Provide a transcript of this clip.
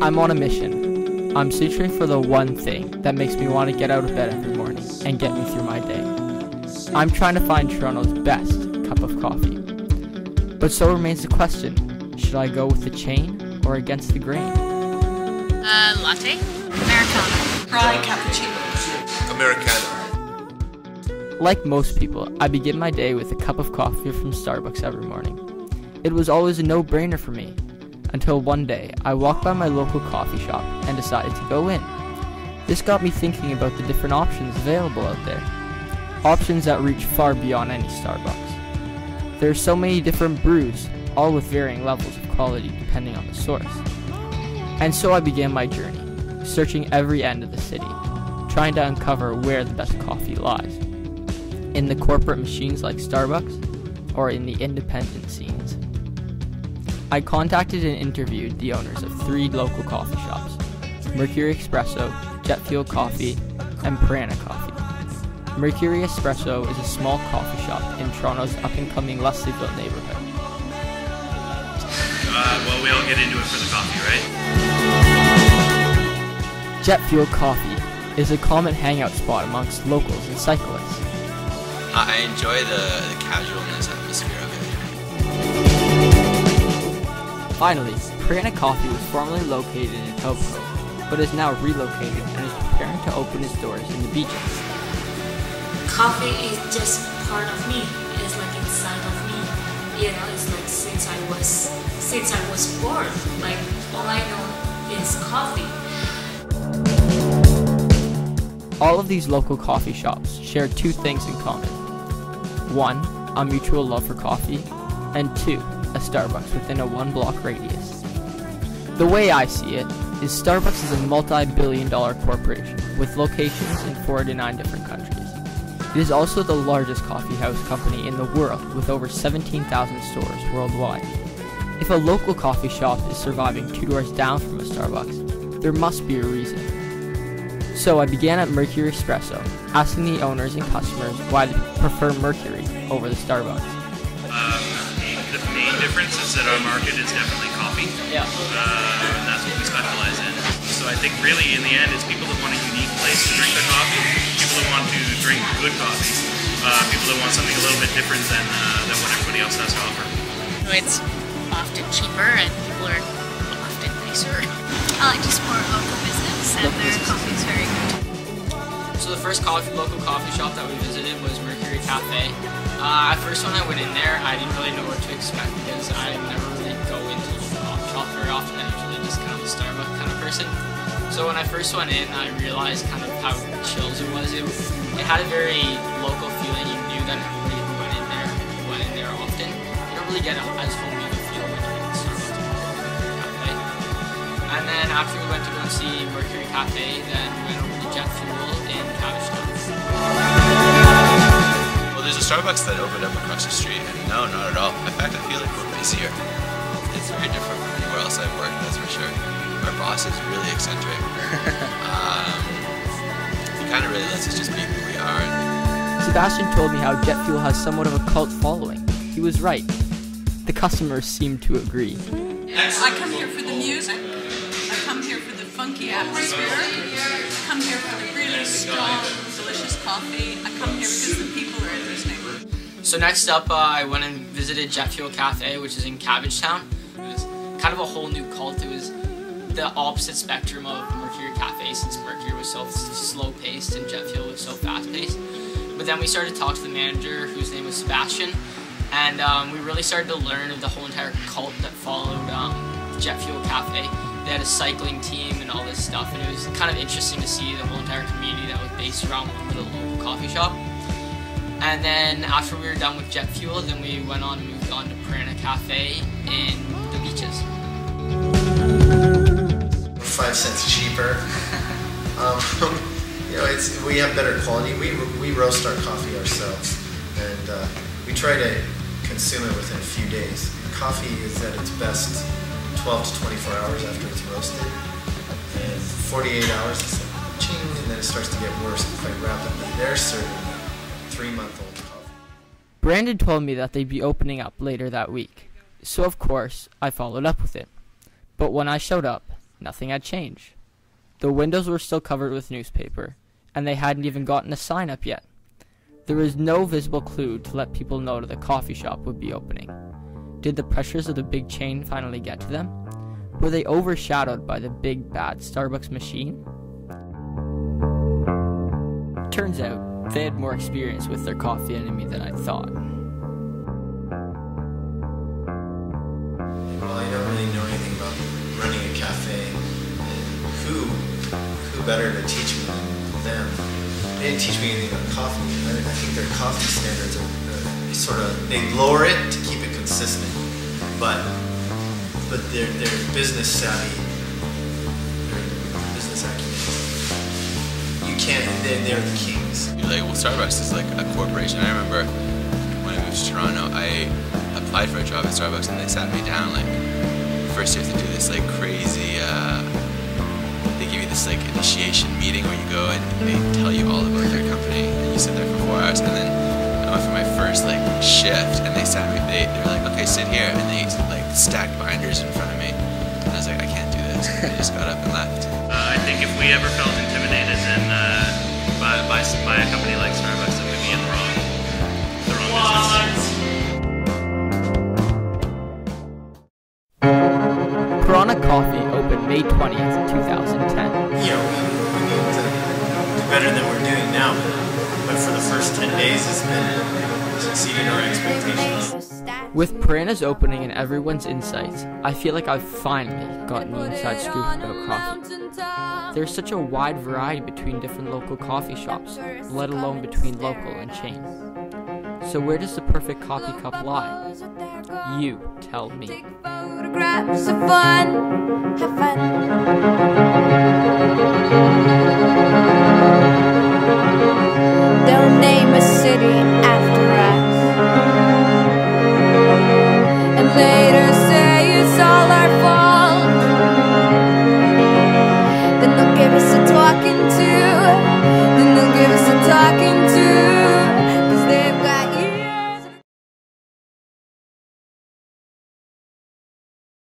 I'm on a mission. I'm searching for the one thing that makes me want to get out of bed every morning and get me through my day. I'm trying to find Toronto's best cup of coffee. But so remains the question, should I go with the chain or against the grain? Latte? Americano. Dry cappuccino. Americano. Like most people, I begin my day with a cup of coffee from Starbucks every morning. It was always a no-brainer for me, until one day I walked by my local coffee shop and decided to go in. This got me thinking about the different options available out there. Options that reach far beyond any Starbucks. There are so many different brews, all with varying levels of quality depending on the source. And so I began my journey, searching every end of the city, trying to uncover where the best coffee lies. In the corporate machines like Starbucks, or in the independent scenes. I contacted and interviewed the owners of 3 local coffee shops, Mercury Espresso, Jet Fuel Coffee, and Piranha Coffee. Mercury Espresso is a small coffee shop in Toronto's up-and-coming Leslieville neighborhood. Well, we all get into it for the coffee, right? Jet Fuel Coffee is a common hangout spot amongst locals and cyclists. I enjoy the casualness atmosphere of it. Finally, Piranha Coffee was formerly located in Etobicoke, but is now relocated and is preparing to open its doors in the beaches. Coffee is just part of me. It's like inside of me. You know, it's like since I was born, like all I know is coffee. All of these local coffee shops share 2 things in common. 1, a mutual love for coffee, and 2, a Starbucks within a 1-block radius. The way I see it is Starbucks is a multi-billion-dollar corporation with locations in 49 different countries. It is also the largest coffee house company in the world with over 17,000 stores worldwide. If a local coffee shop is surviving 2 doors down from a Starbucks, there must be a reason. So I began at Mercury Espresso, asking the owners and customers why they prefer Mercury over the Starbucks. The main difference is that our market is definitely coffee. Yeah. And that's what we specialize in. So I think really in the end it's people that want a unique place to drink their coffee, people that want to drink good coffee, people that want something a little bit different than what everybody else has to offer. It's often cheaper and people are often nicer. I like to support local business and their coffee is very good. So the first local coffee shop that we visited was Mercury Cafe. At first when I went in there, I didn't really know what to expect because I never really go into the coffee shop very often. I'm usually just kind of a Starbucks kind of person. So when I first went in, I realized kind of how chill it was. It had a very local feeling. You knew that everybody who went in there often. You don't really get as homey of a feel when you're in the Starbucks Cafe. And then after we went to go and see Mercury Cafe, then we went over to Jet Fuel in Cabbage Town. Well, there's a Starbucks that opened up across the street, and no, not at all. In fact, I feel like we're busier. It's very different from anywhere else I've worked, that's for sure. Our boss is really eccentric. He kind of really lets us just be who we are. Sebastian told me how Jet Fuel has somewhat of a cult following. He was right. The customers seemed to agree. I come here for the music. I come here for the funky atmosphere. I come here for the really strong, delicious coffee. I come here because the people are interesting. So next up, I went and visited Jet Fuel Cafe, which is in Cabbage Town. It was kind of a whole new cult. It was the opposite spectrum of Mercury Cafe, since Mercury was so slow-paced and Jet Fuel was so fast-paced. But then we started to talk to the manager, whose name was Sebastian, and we really started to learn of the whole entire cult that followed Jet Fuel Cafe. They had a cycling team and all this stuff, and it was kind of interesting to see the whole entire community that was based around one little local coffee shop. And then after we were done with Jet Fuel, then we moved on to Piranha Cafe in the beaches. 5 cents cheaper. We have better quality. We roast our coffee ourselves, and we try to consume it within a few days. Coffee is at its best 12 to 24 hours after it's roasted, and 48 hours it's like ching, and then it starts to get worse quite rapidly. They're serving 3-month-old coffee. Brandon told me that they'd be opening up later that week, so of course I followed up with it. But when I showed up, nothing had changed. The windows were still covered with newspaper, and they hadn't even gotten a sign up yet. There was no visible clue to let people know that the coffee shop would be opening. Did the pressures of the big chain finally get to them? Were they overshadowed by the big bad Starbucks machine? Turns out, they had more experience with their coffee enemy than I thought. Well, I don't really know anything about running a cafe, and who better to teach me than them? They didn't teach me anything about coffee. I think their coffee standards are they lower it to keep it consistent, but they're business savvy, their business acumen. You can't. They're the kings. Like, well, Starbucks is like a corporation. I remember when I moved to Toronto, I applied for a job at Starbucks, and they sat me down like, first you have to do this like crazy. They give you this like initiation meeting where you go and they tell you all about their company, and you sit there for 4 hours, and then I went for my first like shift, and they sat me. They were like, okay, sit here, and they like stacked binders in front of me, and I was like, I can't do this. And I just got up and left. I think if we ever felt intimidated, then by a company like Starbucks, then we'd be in the wrong business. Piranha Coffee opened May 20th, 2010. We need to do better than we're doing now, but for the first 10 days, it's been exceeding our expectations. With Piranha's opening and everyone's insights, I feel like I've finally gotten the inside scoop about coffee. There's such a wide variety between different local coffee shops, let alone between local and chain. So where does the perfect coffee cup lie? You tell me. Take photographs of fun, have fun. They'll name a city after us, and later say it's all our fault. Then they'll give us a talking to, then they'll give us a talking to.